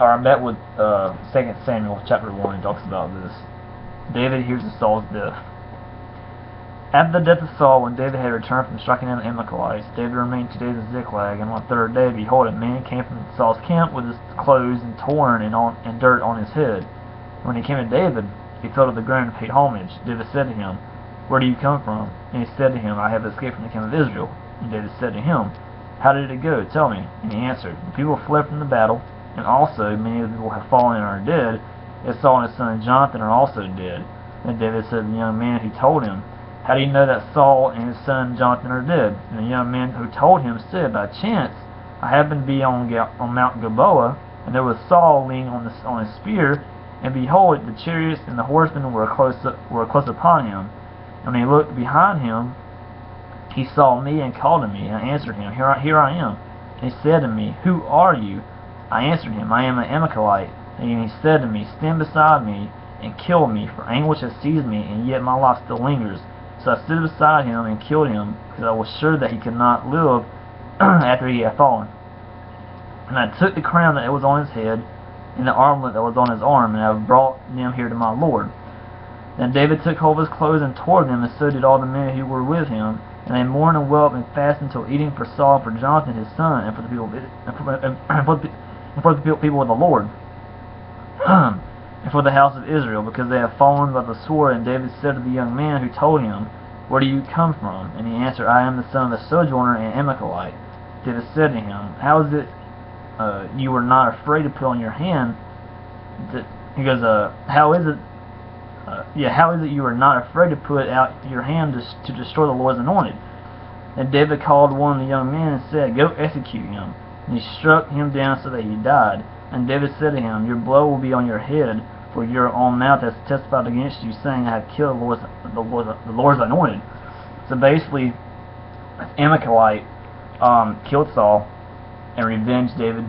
or I'm back with 2 Samuel chapter 1. It talks about this. David hears of Saul's death. After the death of Saul, when David had returned from striking down the Amalekites, David remained 2 days in Ziklag, and on the third day, behold, a man came from Saul's camp with his clothes and torn and dirt on his head. When he came to David, he fell to the ground and paid homage. David said to him, "Where do you come from?" And he said to him, "I have escaped from the camp of Israel." And David said to him, "How did it go? Tell me." And he answered, "The people fled from the battle, and also many of the people have fallen and are dead, as Saul and his son Jonathan are also dead." And David said to the young man who told him, "How do you know that Saul and his son Jonathan are dead?" And the young man who told him said, "By chance I happened to be on Mount Gilboa, and there was Saul leaning on his spear, and behold, the chariots and the horsemen were close upon him. And when he looked behind him, he saw me and called to me, and I answered him, Here I am. And he said to me, Who are you? I answered him, I am an Amalekite. And he said to me, Stand beside me and kill me, for anguish has seized me, and yet my life still lingers. So I stood beside him and killed him, because I was sure that he could not live after he had fallen. And I took the crown that was on his head, and the armlet that was on his arm, and I have brought them here to my Lord." Then David took hold of his clothes and tore them, and so did all the men who were with him. And they mourned and wept and fasted until eating for Saul, for Jonathan his son, and for the people, people of the Lord, and for the house of Israel, because they have fallen by the sword. And David said to the young man who told him, "Where do you come from?" And he answered, "I am the son of a sojourner and Amalekite." David said to him, "How is it you were not afraid to put on your hand?" He goes, "How is it you were not afraid to put out your hand to destroy the Lord's anointed?" And David called one of the young men and said, "Go execute him." And he struck him down so that he died. And David said to him, "Your blow will be on your head, for your own mouth has testified against you, saying, I have killed the Lord's anointed." So basically, Amalekite killed Saul, and revenge David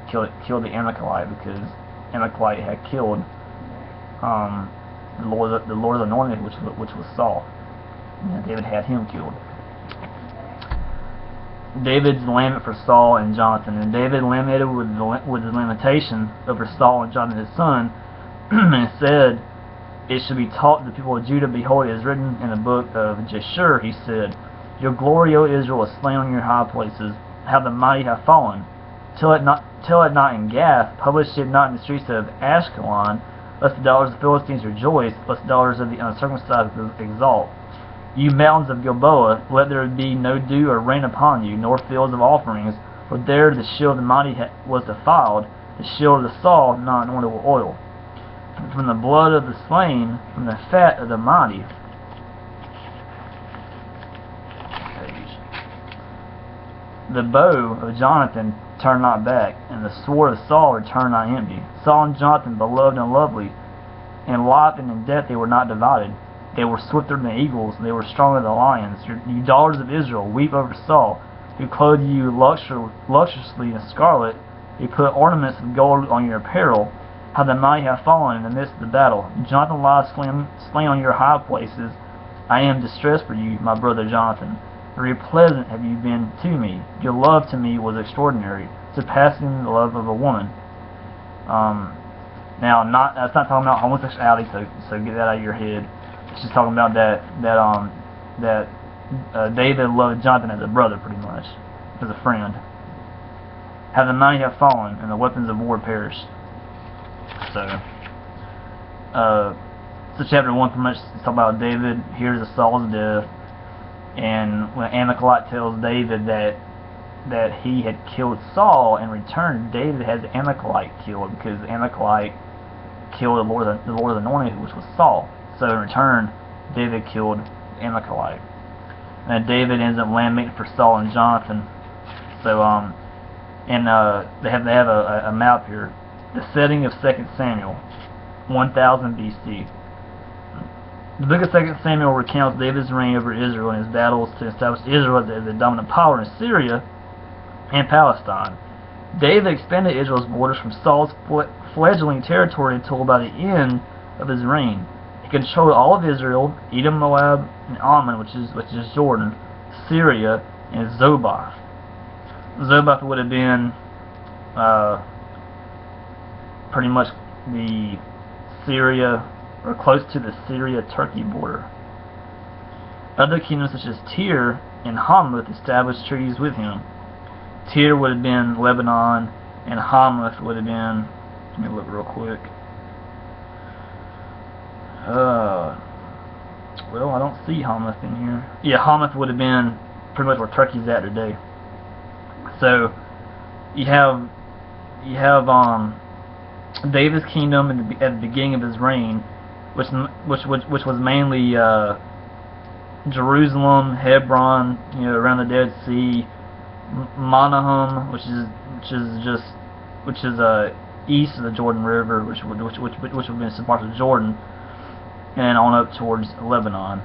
killed the Amalekite, because Amalekite had killed the Lord's anointed, which was Saul. And David had him killed. David's lament for Saul and Jonathan. And David lamented with his lamentation over Saul and Jonathan his son, and said, "It should be taught to the people of Judah, behold, it is written in the book of Jeshurun," he said, "Your glory, O Israel, is slain on your high places, how the mighty have fallen. Tell it not in Gath, publish it not in the streets of Ashkelon, lest the daughters of the Philistines rejoice, lest the daughters of the uncircumcised exalt. You mountains of Gilboa, let there be no dew or rain upon you, nor fields of offerings, for there the shield of the mighty was defiled, the shield of the Saul not anointed with oil. From the blood of the slain, from the fat of the mighty." "The bow of Jonathan turned not back, and the sword of Saul returned not empty. Saul and Jonathan, beloved and lovely, in life and in death they were not divided. They were swifter than eagles, and they were stronger than lions. You daughters of Israel, weep over Saul, who clothed you lusciously in scarlet, who put ornaments of gold on your apparel. How the mighty have fallen in the midst of the battle. Jonathan lies slain on your high places. I am distressed for you, my brother Jonathan. Very pleasant have you been to me. Your love to me was extraordinary, surpassing the love of a woman." Now, that's not talking about homosexuality, so get that out of your head. It's just talking about that David loved Jonathan as a brother, pretty much, as a friend. "How the mighty have fallen, and the weapons of war perished." So chapter 1 pretty much is talking about David hears of Saul's death, and when Amalekite tells David that he had killed Saul, in return David has Amalekite killed, because Amalekite killed the Lord's anointed, which was Saul. So in return, David killed Amalekite. And David ends up lamenting for Saul and Jonathan. So they have a map here. The setting of 2 Samuel, 1000 BC. The book of 2 Samuel recounts David's reign over Israel and his battles to establish Israel as the dominant power in Syria and Palestine. David expanded Israel's borders from Saul's fledgling territory until by the end of his reign. He controlled all of Israel, Edom, Moab, and Ammon, which is Jordan, Syria, and Zobath. Zobath would have been pretty much the Syria, or close to the Syria-Turkey border. Other kingdoms such as Tyre and Hamath established treaties with him. Tyre would have been Lebanon, and Hamath would have been, let me look real quick. Well, I don't see Hamath in here. Yeah, Hamath would have been pretty much where Turkey's at today. So you have David's kingdom at the beginning of his reign, which was mainly Jerusalem, Hebron, around the Dead Sea, Monahum, which is east of the Jordan River, which would have been some parts of Jordan, and on up towards Lebanon.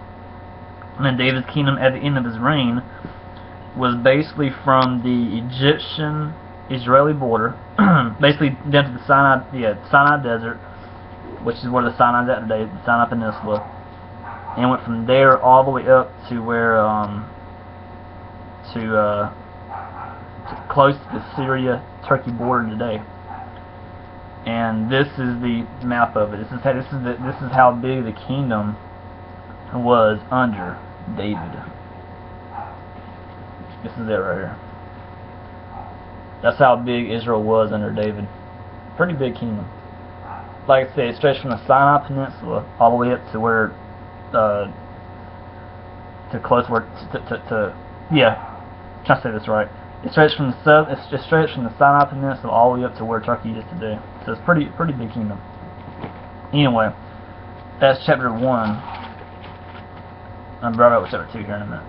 And then David's kingdom at the end of his reign was basically from the Egyptian-Israeli border, basically down to the Sinai Desert, which is where the Sinai's at today, the Sinai Peninsula, and went from there all the way up to where to close to the Syria-Turkey border today. And this is the map of it. This is how big the kingdom was under David. This is it right here. That's how big Israel was under David. Pretty big kingdom. Like I said, it stretched from the Sinai Peninsula all the way up to where, trying to say this right. It stretched from the Sinai Peninsula all the way up to where Turkey is today. So it's pretty big kingdom. Anyway, that's chapter 1. I'm brought up with chapter 2 here in a minute.